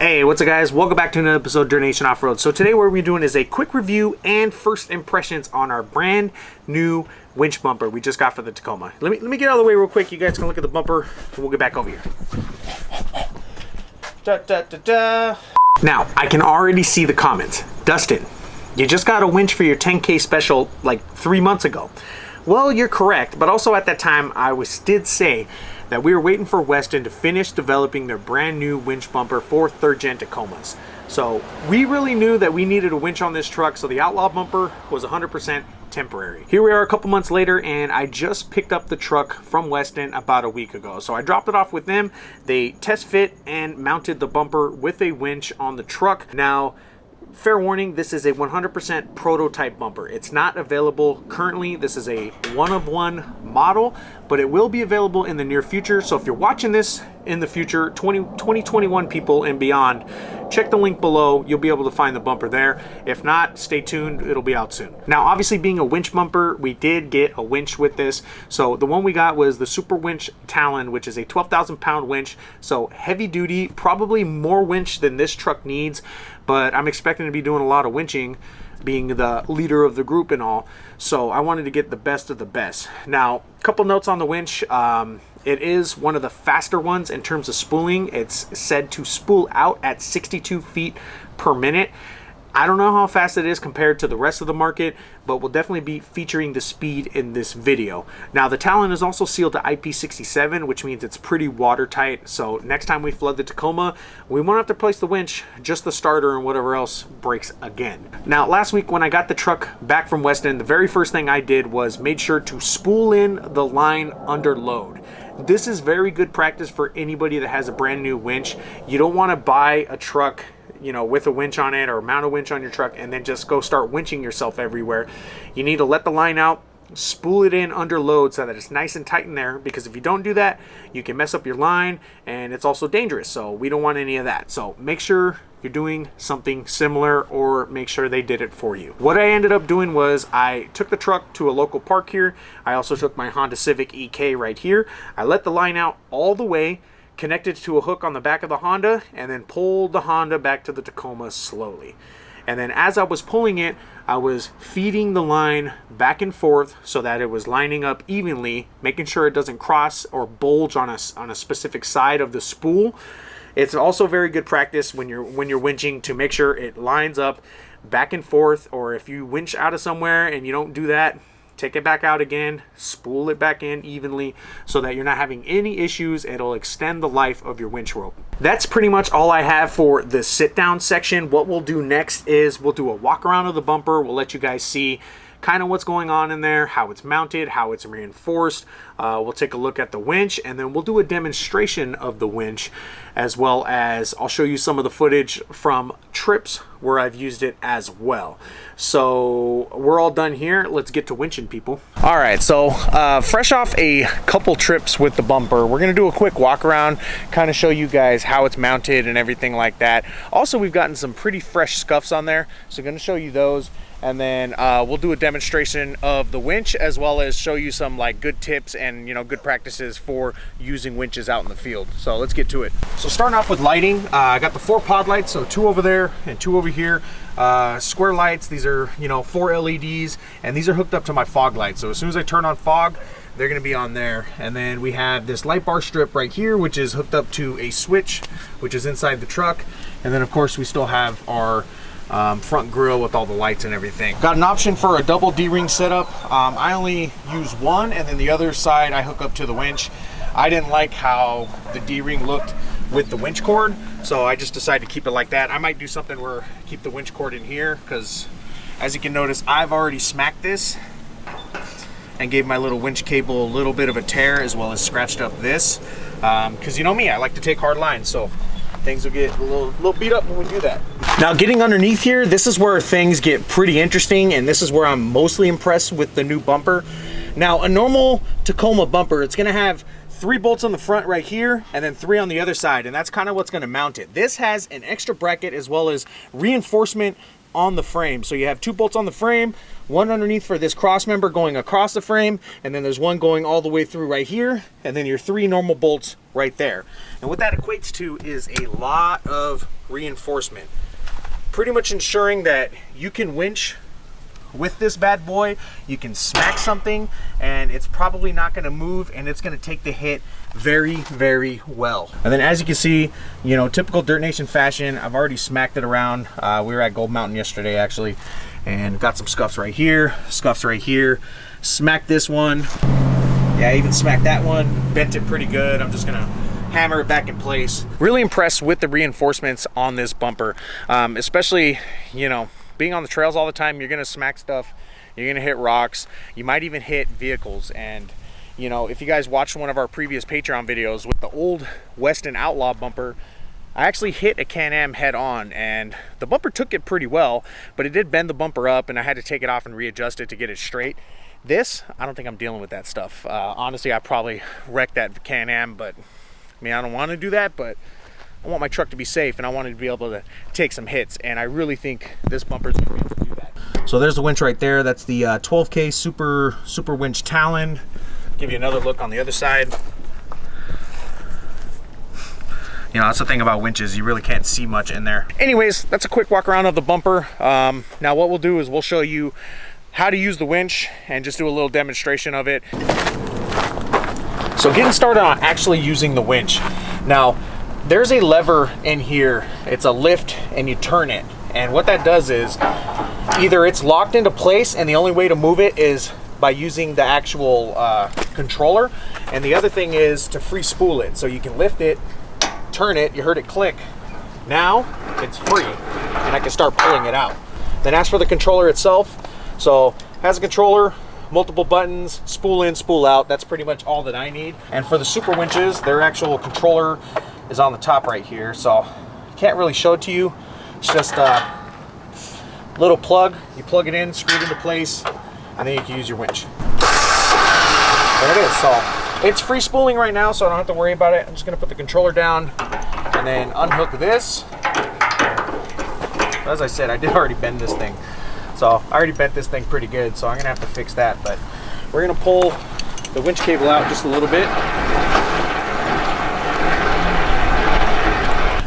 Hey, what's up guys? Welcome back to another episode of Dirtnation Offroad. So today what we're doing is a quick review and first impressions on our brand new winch bumper we just got for the Tacoma. Let me get out of the way real quick. You guys can look at the bumper and we'll get back over here. Now, I can already see the comments. Dustin, you just got a winch for your 10K special like 3 months ago. Well, you're correct, but also at that time I did say that we were waiting for Westin to finish developing their brand new winch bumper for 3rd gen Tacomas. So we really knew that we needed a winch on this truck, so the Outlaw bumper was 100% temporary. Here we are a couple months later, and I just picked up the truck from Westin about a week ago. So I dropped it off with them. They test fit and mounted the bumper with a winch on the truck. Now, fair warning, this is a 100% prototype bumper. It's not available currently. This is a one-of-one model, but it will be available in the near future. So if you're watching this in the future, 2021 people and beyond, check the link below. You'll be able to find the bumper there. If not, stay tuned. It'll be out soon. Now, obviously being a winch bumper, we did get a winch with this. So the one we got was the Super Winch Talon, which is a 12,000 pound winch. So heavy duty, probably more winch than this truck needs, but I'm expecting to be doing a lot of winching, being the leader of the group and all. So I wanted to get the best of the best. Now, a couple notes on the winch. It is one of the faster ones in terms of spooling. It's said to spool out at 62 feet per minute. I don't know how fast it is compared to the rest of the market, but we'll definitely be featuring the speed in this video. Now, the Talon is also sealed to IP67, which means it's pretty watertight. So next time we flood the Tacoma, we won't have to place the winch, just the starter and whatever else breaks again. Now, last week when I got the truck back from Westin, the very first thing I did was made sure to spool in the line under load. This is very good practice for anybody that has a brand new winch. You don't want to buy a truck, you know, with a winch on it or mount a winch on your truck and then just go start winching yourself everywhere. You need to let the line out, spool it in under load so that it's nice and tight in there, because if you don't do that, you can mess up your line and it's also dangerous. So we don't want any of that. So make sure you're doing something similar, or make sure they did it for you. What I ended up doing was I took the truck to a local park here. I also took my Honda Civic EK right here. I let the line out all the way, connected to a hook on the back of the Honda, and then pulled the Honda back to the Tacoma slowly. And then as I was pulling it, I was feeding the line back and forth so that it was lining up evenly, making sure it doesn't cross or bulge on a specific side of the spool. It's also very good practice when you're winching to make sure it lines up back and forth, or if you winch out of somewhere and you don't do that, take it back out again, spool it back in evenly so that you're not having any issues. It'll extend the life of your winch rope. That's pretty much all I have for the sit down section. What we'll do next is we'll do a walk around of the bumper. We'll let you guys see kind of what's going on in there, how it's mounted, how it's reinforced. We'll take a look at the winch, and then we'll do a demonstration of the winch, as well as I'll show you some of the footage from trips where I've used it as well. So we're all done here. Let's get to winching, people. All right, so fresh off a couple trips with the bumper, we're gonna do a quick walk around, kind of show you guys how it's mounted and everything like that. Also, we've gotten some pretty fresh scuffs on there, so I'm gonna show you those. And then we'll do a demonstration of the winch, as well as show you some like good tips and, you know, good practices for using winches out in the field. So let's get to it. So starting off with lighting, I got the 4 pod lights, so 2 over there and 2 over here. Square lights, these are, you know, 4 LEDs, and these are hooked up to my fog lights. So as soon as I turn on fog, they're gonna be on there. And then we have this light bar strip right here, which is hooked up to a switch, which is inside the truck. And then of course we still have our front grille with all the lights and everything. Got an option for a double D-ring setup. I only use one, and then the other side I hook up to the winch. I didn't like how the D-ring looked with the winch cord, so I just decided to keep it like that. I might do something where keep the winch cord in here, because as you can notice, I've already smacked this and gave my little winch cable a little bit of a tear, as well as scratched up this, because you know me, I like to take hard lines, so things will get a little beat up when we do that. Now, getting underneath here, this is where things get pretty interesting, and this is where I'm mostly impressed with the new bumper. Now, a normal Tacoma bumper, it's gonna have 3 bolts on the front right here, and then 3 on the other side, and that's kind of what's gonna mount it. This has an extra bracket as well as reinforcement on the frame. So you have 2 bolts on the frame, one underneath for this cross member going across the frame, and then there's one going all the way through right here, and then your 3 normal bolts right there. And what that equates to is a lot of reinforcement, pretty much ensuring that you can winch with this bad boy, you can smack something and it's probably not going to move, and it's going to take the hit very, very well. And then as you can see, you know, typical Dirt Nation fashion, I've already smacked it around. We were at Gold Mountain yesterday actually, and got some scuffs right here, smacked this one. Yeah, I even smacked that one, bent it pretty good. I'm just gonna hammer it back in place. Really impressed with the reinforcements on this bumper, especially, you know, being on the trails all the time, you're gonna smack stuff, you're gonna hit rocks, you might even hit vehicles. And you know, if you guys watched one of our previous Patreon videos with the old Westin Outlaw bumper, I actually hit a Can-Am head on, and the bumper took it pretty well, but it did bend the bumper up and I had to take it off and readjust it to get it straight. This, I don't think I'm dealing with that stuff. Honestly, I probably wrecked that Can-Am, but I mean, I don't want to do that, but I want my truck to be safe and I wanted to be able to take some hits, and I really think this bumper is going to be able to do that. So there's the winch right there. That's the 12K Super Winch Talon. Give you another look on the other side. You know, that's the thing about winches, you really can't see much in there. Anyways, that's a quick walk around of the bumper. Now what we'll do is we'll show you how to use the winch and just do a little demonstration of it. So getting started on actually using the winch. Now, there's a lever in here. It's a lift and you turn it. And what that does is either it's locked into place and the only way to move it is by using the actual controller. And the other thing is to free spool it. So you can lift it, turn it, you heard it click. Now it's free and I can start pulling it out. Then as for the controller itself, so it has a controller, multiple buttons, spool in, spool out. That's pretty much all that I need. And for the super winches, their actual controller is on the top right here, so I can't really show it to you. It's just a little plug. You plug it in, screw it into place, and then you can use your winch. There it is. So it's free spooling right now, so I don't have to worry about it. I'm just gonna put the controller down and then unhook this. As I said, I did already bend this thing. So I already bent this thing pretty good, so I'm gonna have to fix that. But we're gonna pull the winch cable out just a little bit.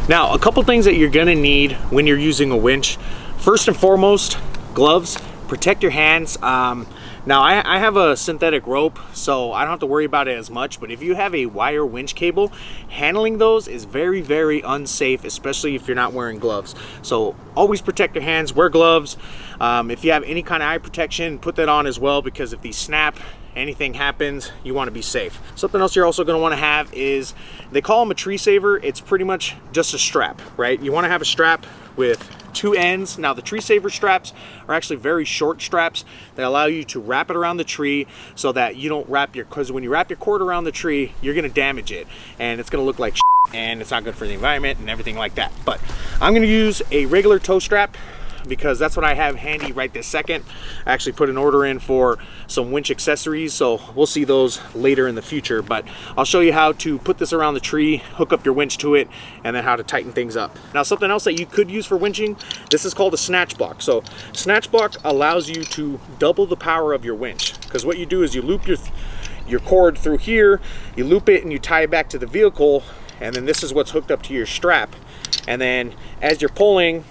Now, a couple things that you're gonna need when you're using a winch. First and foremost, gloves. Protect your hands. Now, I have a synthetic rope, so I don't have to worry about it as much, but if you have a wire winch cable, handling those is very, very unsafe, especially if you're not wearing gloves. So always protect your hands, wear gloves. If you have any kind of eye protection, put that on as well, because if these snap, anything happens, you want to be safe. Something else you're also going to want to have is, they call them a tree saver. It's pretty much just a strap, right? You want to have a strap with 2 ends. Now the tree saver straps are actually very short straps that allow you to wrap it around the tree so that you don't wrap your, because when you wrap your cord around the tree, you're going to damage it and it's going to look like shit, and it's not good for the environment and everything like that. But I'm going to use a regular toe strap because that's what I have handy right this second. I actually put an order in for some winch accessories, so we'll see those later in the future, but I'll show you how to put this around the tree, hook up your winch to it, and then how to tighten things up. Now, something else that you could use for winching, this is called a snatch block. So snatch block allows you to double the power of your winch, because what you do is you loop your cord through here, you loop it and you tie it back to the vehicle, and then this is what's hooked up to your strap, and then as you're pulling,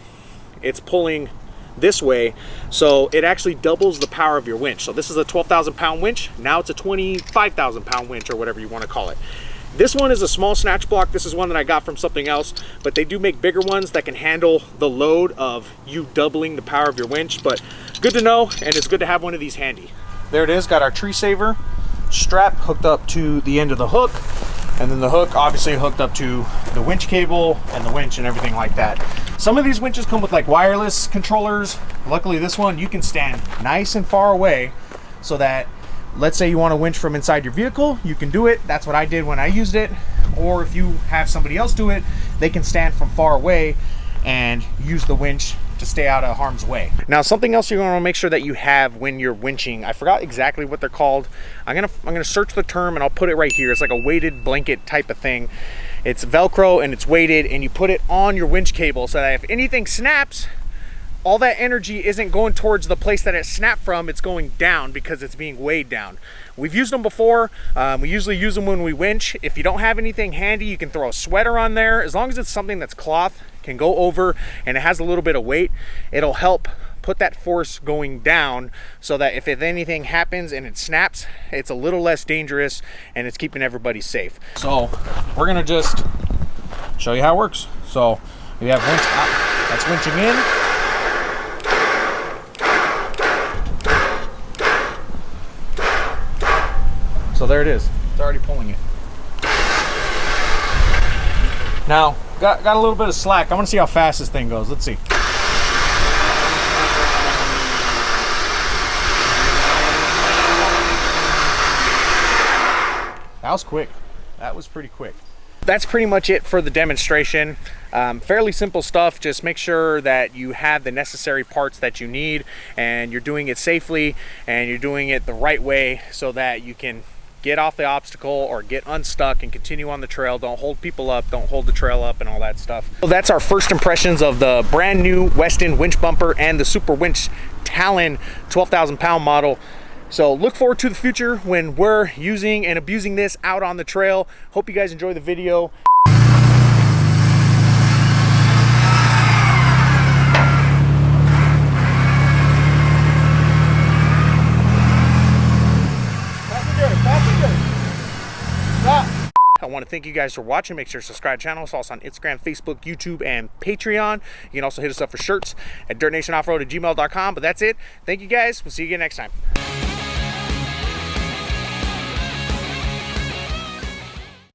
it's pulling this way, so it actually doubles the power of your winch. So this is a 12,000 pound winch, now it's a 25,000 pound winch, or whatever you want to call it. This one is a small snatch block. This is one that I got from something else, but they do make bigger ones that can handle the load of you doubling the power of your winch. But good to know, and it's good to have one of these handy. There it is, got our tree saver strap hooked up to the end of the hook, and then the hook obviously hooked up to the winch cable and the winch and everything like that. Some of these winches come with like wireless controllers. Luckily this one, you can stand nice and far away so that, let's say you want to winch from inside your vehicle, you can do it. That's what I did when I used it. Or if you have somebody else do it, they can stand from far away and use the winch to stay out of harm's way. Now, something else you're going to make sure that you have when you're winching, I forgot exactly what they're called. I'm gonna search the term and I'll put it right here. It's like a weighted blanket type of thing. It's Velcro and it's weighted, and you put it on your winch cable so that if anything snaps, all that energy isn't going towards the place that it snapped from, it's going down because it's being weighed down. We've used them before. We usually use them when we winch. If you don't have anything handy, you can throw a sweater on there. As long as it's something that's cloth, can go over, and it has a little bit of weight, it'll help put that force going down so that if anything happens and it snaps, it's a little less dangerous and it's keeping everybody safe. So we're gonna just show you how it works. So we have winch out, that's winching in. So there it is, it's already pulling it. Now, got a little bit of slack. I wanna see how fast this thing goes, let's see. That was quick. That was pretty quick. That's pretty much it for the demonstration. Fairly simple stuff. Just make sure that you have the necessary parts that you need and you're doing it safely and you're doing it the right way so that you can get off the obstacle or get unstuck and continue on the trail. Don't hold people up, don't hold the trail up and all that stuff. So that's our first impressions of the brand new Westin winch bumper and the Super Winch Talon 12,000 pound model. So look forward to the future when we're using and abusing this out on the trail. Hope you guys enjoy the video. I want to thank you guys for watching. Make sure to subscribe to the channel. Follow us on Instagram, Facebook, YouTube, and Patreon. You can also hit us up for shirts at dirtnationoffroad@gmail.com. But that's it. Thank you guys. We'll see you again next time.